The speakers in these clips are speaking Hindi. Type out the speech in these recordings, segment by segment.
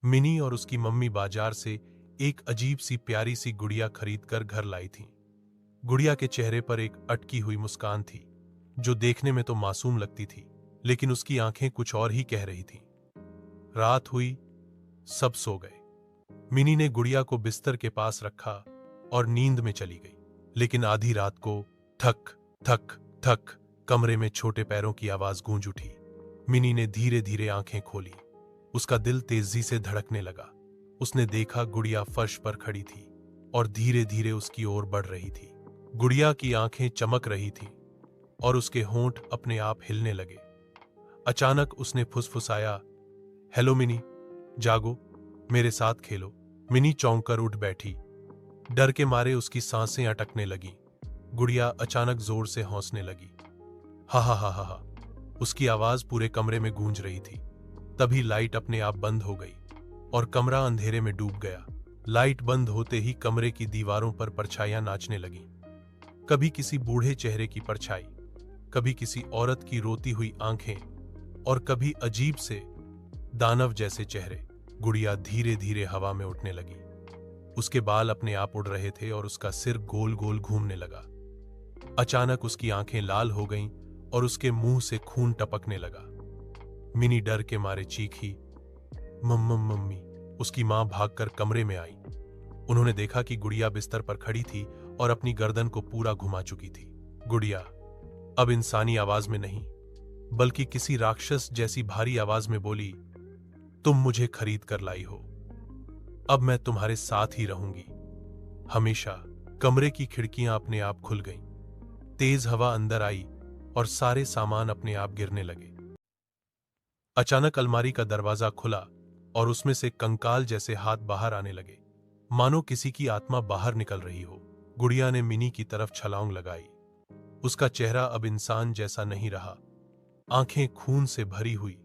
मिनी और उसकी मम्मी बाजार से एक अजीब सी प्यारी सी गुड़िया खरीदकर घर लाई थीं। गुड़िया के चेहरे पर एक अटकी हुई मुस्कान थी, जो देखने में तो मासूम लगती थी, लेकिन उसकी आंखें कुछ और ही कह रही थीं। रात हुई, सब सो गए। मिनी ने गुड़िया को बिस्तर के पास रखा और नींद में चली गई। लेकिन आधी रात को थक थक थक कमरे में छोटे पैरों की आवाज गूंज उठी। मिनी ने धीरे धीरे आंखें खोली। उसका दिल तेजी से धड़कने लगा। उसने देखा गुड़िया फर्श पर खड़ी थी और धीरे धीरे उसकी ओर बढ़ रही थी। गुड़िया की आंखें चमक रही थीं और उसके होंठ अपने आप हिलने लगे। अचानक उसने फुसफुसाया, हेलो मिनी, जागो, मेरे साथ खेलो। मिनी चौंक कर उठ बैठी। डर के मारे उसकी सांसें अटकने लगीं। गुड़िया अचानक जोर से हंसने लगी। हा हा हा हा हा। उसकी आवाज पूरे कमरे में गूंज रही थी। तभी लाइट अपने आप बंद हो गई और कमरा अंधेरे में डूब गया। लाइट बंद होते ही कमरे की दीवारों पर परछाइयां नाचने लगीं। कभी किसी बूढ़े चेहरे की परछाई, कभी किसी औरत की रोती हुई आंखें और कभी अजीब से दानव जैसे चेहरे। गुड़िया धीरे धीरे हवा में उठने लगी। उसके बाल अपने आप उड़ रहे थे और उसका सिर गोल गोल घूमने लगा। अचानक उसकी आंखें लाल हो गईं और उसके मुंह से खून टपकने लगा। मिनी डर के मारे चीखी, मम्मी। उसकी मां भागकर कमरे में आई। उन्होंने देखा कि गुड़िया बिस्तर पर खड़ी थी और अपनी गर्दन को पूरा घुमा चुकी थी। गुड़िया अब इंसानी आवाज में नहीं, बल्कि किसी राक्षस जैसी भारी आवाज में बोली, तुम मुझे खरीद कर लाई हो, अब मैं तुम्हारे साथ ही रहूंगी हमेशा। कमरे की खिड़कियां अपने आप खुल गईं। तेज हवा अंदर आई और सारे सामान अपने आप गिरने लगे। अचानक अलमारी का दरवाजा खुला और उसमें से कंकाल जैसे हाथ बाहर आने लगे, मानो किसी की आत्मा बाहर निकल रही हो। गुड़िया ने मिनी की तरफ छलांग लगाई। उसका चेहरा अब इंसान जैसा नहीं रहा। आंखें खून से भरी हुई,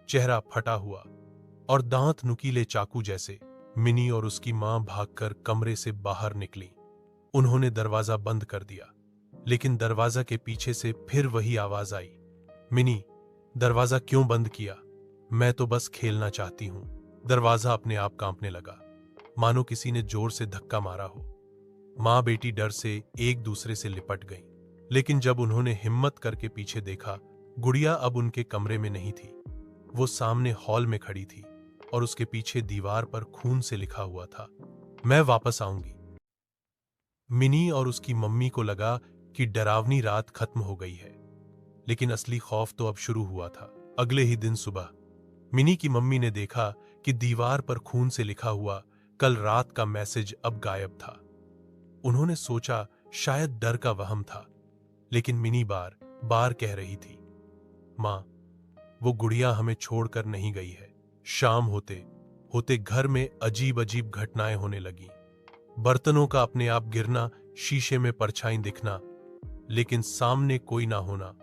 चेहरा फटा हुआ और दांत नुकीले चाकू जैसे। मिनी और उसकी मां भागकर कमरे से बाहर निकली। उन्होंने दरवाजा बंद कर दिया, लेकिन दरवाजा के पीछे से फिर वही आवाज आई, मिनी, दरवाजा क्यों बंद किया? मैं तो बस खेलना चाहती हूं। दरवाजा अपने आप कांपने लगा, मानो किसी ने जोर से धक्का मारा हो। मां बेटी डर से एक दूसरे से लिपट गईं। लेकिन जब उन्होंने हिम्मत करके पीछे देखा, गुड़िया अब उनके कमरे में नहीं थी। वो सामने हॉल में खड़ी थी और उसके पीछे दीवार पर खून से लिखा हुआ था, मैं वापस आऊंगी। मिनी और उसकी मम्मी को लगा कि डरावनी रात खत्म हो गई है, लेकिन असली खौफ तो अब शुरू हुआ था। अगले ही दिन सुबह मिनी की मम्मी ने देखा कि दीवार पर खून से लिखा हुआ कल रात का मैसेज अब गायब था। उन्होंने सोचा शायद डर का वहम था, लेकिन मिनी बार बार कह रही थी, मां, वो गुड़िया हमें छोड़कर नहीं गई है। शाम होते होते घर में अजीब अजीब घटनाएं होने लगी। बर्तनों का अपने आप गिरना, शीशे में परछाई दिखना, लेकिन सामने कोई ना होना,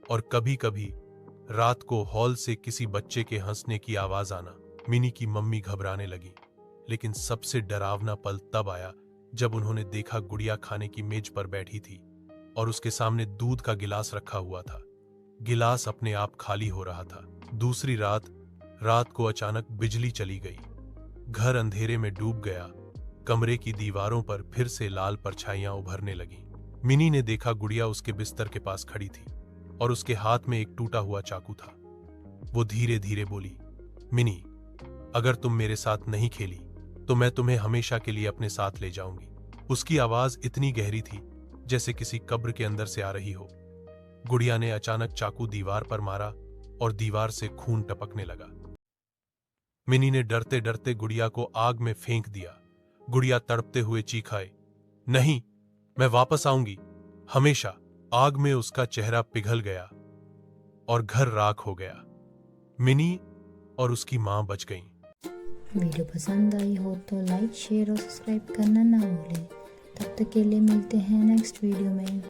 और कभी कभी रात को हॉल से किसी बच्चे के हंसने की आवाज आना। मिनी की मम्मी घबराने लगी, लेकिन सबसे डरावना पल तब आया जब उन्होंने देखा गुड़िया खाने की मेज पर बैठी थी और उसके सामने दूध का गिलास रखा हुआ था। गिलास अपने आप खाली हो रहा था। दूसरी रात को अचानक बिजली चली गई। घर अंधेरे में डूब गया। कमरे की दीवारों पर फिर से लाल परछाइयां उभरने लगीं। मिनी ने देखा गुड़िया उसके बिस्तर के पास खड़ी थी और उसके हाथ में एक टूटा हुआ चाकू था। वो धीरे धीरे बोली, मिनी, अगर तुम मेरे साथ नहीं खेली तो मैं तुम्हें हमेशा के लिए अपने साथ ले जाऊंगी। उसकी आवाज इतनी गहरी थी जैसे किसी कब्र के अंदर से आ रही हो। गुड़िया ने अचानक चाकू दीवार पर मारा और दीवार से खून टपकने लगा। मिनी ने डरते डरते गुड़िया को आग में फेंक दिया। गुड़िया तड़पते हुए चीखाए, नहीं, मैं वापस आऊंगी हमेशा। आग में उसका चेहरा पिघल गया और घर राख हो गया। मिनी और उसकी मां बच गईं। वीडियो पसंद आई हो तो लाइक, शेयर और सब्सक्राइब करना ना भूलें। तब तक के लिए मिलते हैं नेक्स्ट वीडियो में।